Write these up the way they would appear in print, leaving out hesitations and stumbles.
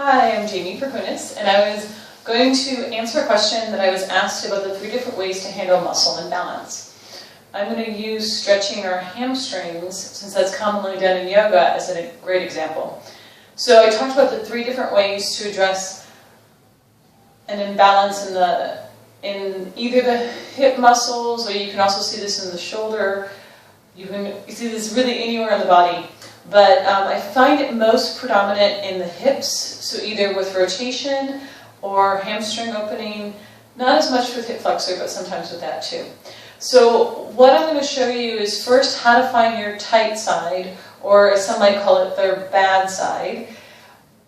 Hi, I'm Jamie Perkunis, and I was going to answer a question that I was asked about the 3 different ways to handle muscle imbalance. I'm going to use stretching our hamstrings, since that's commonly done in yoga, as a great example. So I talked about the 3 different ways to address an imbalance in either the hip muscles, or you can also see this in the shoulder. You see this really anywhere in the body. But I find it most predominant in the hips, so either with rotation or hamstring opening, not as much with hip flexor, but sometimes with that too. So what I'm going to show you is first how to find your tight side, or as some might call it, their bad side,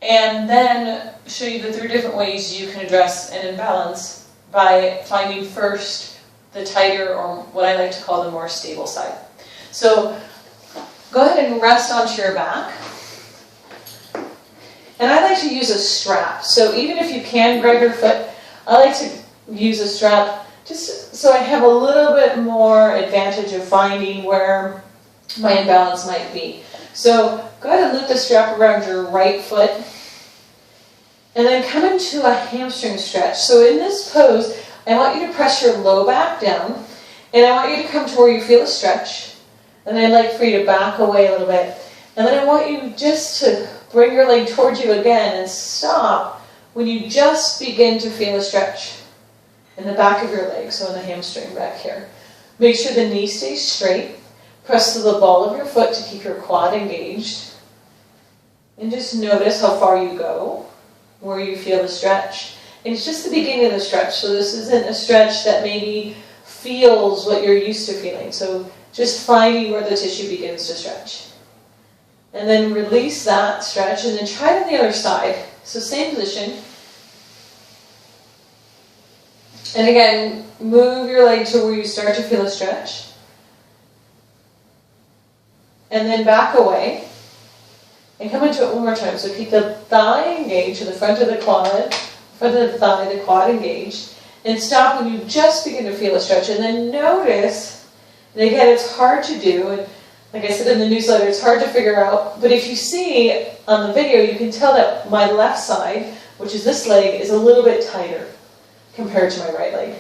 and then show you the 3 different ways you can address an imbalance by finding first the tighter, or what I like to call the more stable side. So go ahead and rest onto your back. And I like to use a strap. So even if you can grab your foot, I like to use a strap just so I have a little bit more advantage of finding where my imbalance might be. So go ahead and loop the strap around your right foot. And then come into a hamstring stretch. So in this pose, I want you to press your low back down. And I want you to come to where you feel a stretch. And I'd like for you to back away a little bit. And then I want you just to bring your leg towards you again and stop when you just begin to feel a stretch in the back of your leg, so in the hamstring back here. Make sure the knee stays straight. Press to the ball of your foot to keep your quad engaged. And just notice how far you go, where you feel the stretch. And it's just the beginning of the stretch, so this isn't a stretch that maybe feels what you're used to feeling. So just finding where the tissue begins to stretch. And then release that stretch, and then try it on the other side. So same position. And again, move your leg to where you start to feel a stretch. And then back away. And come into it one more time. So keep the thigh engaged to the front of the quad, front of the thigh, the quad engaged. And stop when you just begin to feel a stretch. And then notice. And again, it's hard to do, and like I said in the newsletter, it's hard to figure out, but if you see on the video, you can tell that my left side, which is this leg, is a little bit tighter compared to my right leg.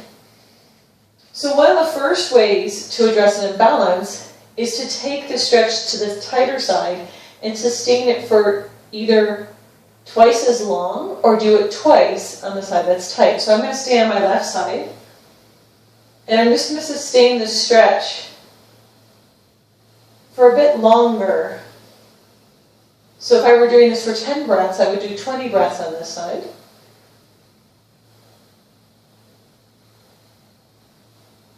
So one of the first ways to address an imbalance is to take the stretch to the tighter side and sustain it for either twice as long or do it twice on the side that's tight. So I'm going to stay on my left side. And I'm just going to sustain the stretch for a bit longer. So if I were doing this for 10 breaths, I would do 20 breaths on this side.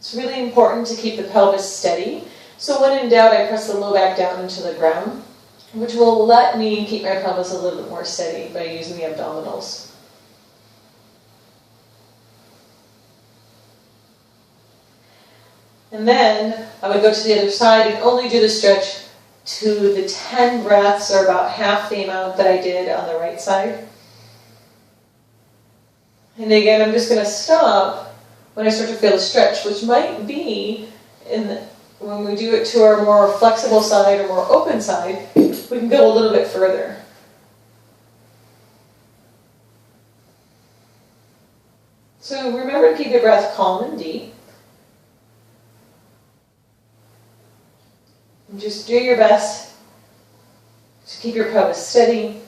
It's really important to keep the pelvis steady. So when in doubt, I press the low back down into the ground, which will let me keep my pelvis a little bit more steady by using the abdominals. And then I would go to the other side and only do the stretch to the 10 breaths, or about half the amount that I did on the right side. And again, I'm just going to stop when I start to feel a stretch, which might be when we do it to our more flexible side or more open side, we can go a little bit further. So remember to keep your breath calm and deep. And just do your best to keep your pelvis steady.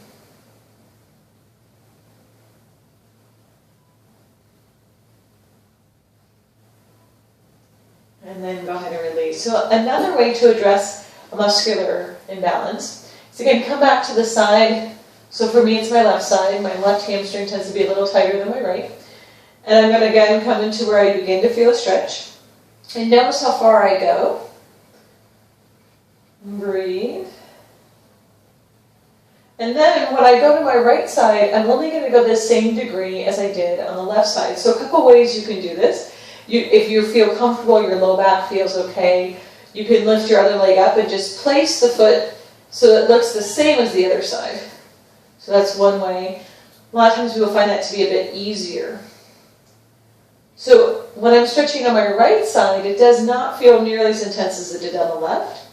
And then go ahead and release. So another way to address a muscular imbalance is, again, come back to the side. So for me, it's my left side. My left hamstring tends to be a little tighter than my right. And I'm going to again come into where I begin to feel a stretch. And notice how far I go. Breathe. And then when I go to my right side, I'm only going to go the same degree as I did on the left side. So a couple ways you can do this. If you feel comfortable, your low back feels okay, you can lift your other leg up and just place the foot so it looks the same as the other side. So that's one way. A lot of times we will find that to be a bit easier. So when I'm stretching on my right side, it does not feel nearly as intense as it did on the left.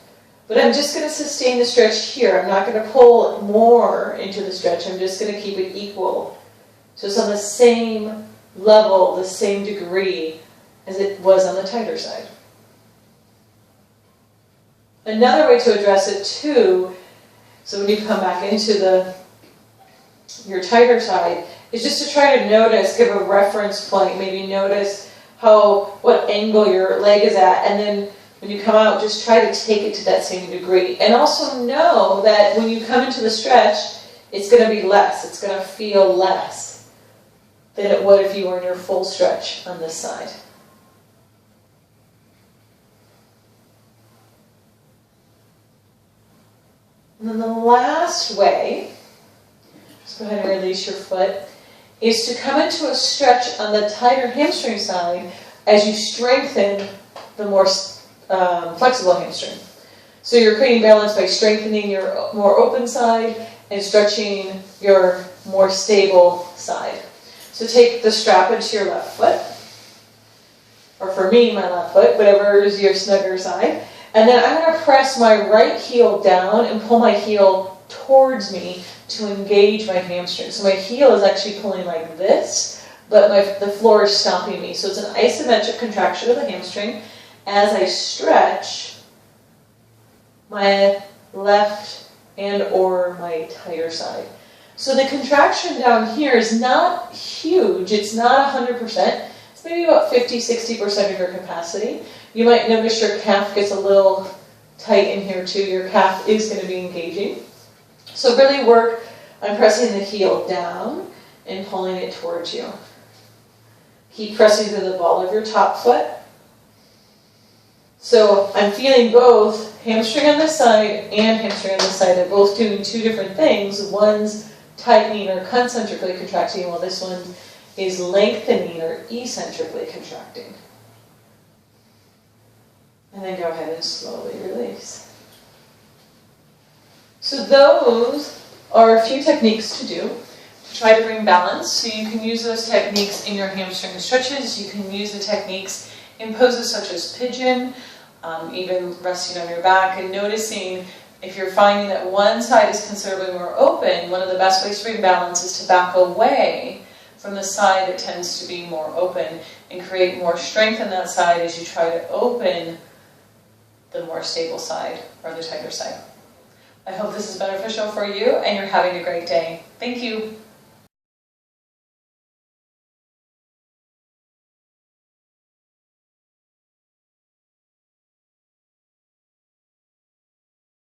But I'm just going to sustain the stretch here. I'm not going to pull more into the stretch. I'm just going to keep it equal. So it's on the same level, the same degree as it was on the tighter side. Another way to address it too, so when you come back into your tighter side, is just to try to notice, give a reference point, maybe notice what angle your leg is at, and then when you come out, just try to take it to that same degree. And also know that when you come into the stretch, it's going to be less. It's going to feel less than it would if you were in your full stretch on this side. And then the last way, just go ahead and release your foot, is to come into a stretch on the tighter hamstring side as you strengthen the more flexible hamstring. So you're creating balance by strengthening your more open side and stretching your more stable side. So take the strap into your left foot, or for me, my left foot, whatever is your snugger side. And then I'm going to press my right heel down and pull my heel towards me to engage my hamstring. So my heel is actually pulling like this, but the floor is stopping me. So it's an isometric contraction of the hamstring as I stretch my left and or my tighter side. So the contraction down here is not huge. It's not 100%. It's maybe about 50-60% of your capacity. You might notice your calf gets a little tight in here too. Your calf is going to be engaging. So really work on pressing the heel down and pulling it towards you. Keep pressing to the ball of your top foot. So I'm feeling both hamstring on this side and hamstring on this side. They're both doing two different things. One's tightening or concentrically contracting, while this one is lengthening or eccentrically contracting. And then go ahead and slowly release. So those are a few techniques to do to try to bring balance. So you can use those techniques in your hamstring stretches. You can use the techniques in poses such as pigeon, even resting on your back and noticing if you're finding that one side is considerably more open. One of the best ways to bring balance is to back away from the side that tends to be more open and create more strength in that side as you try to open the more stable side or the tighter side. I hope this is beneficial for you and you're having a great day. Thank you.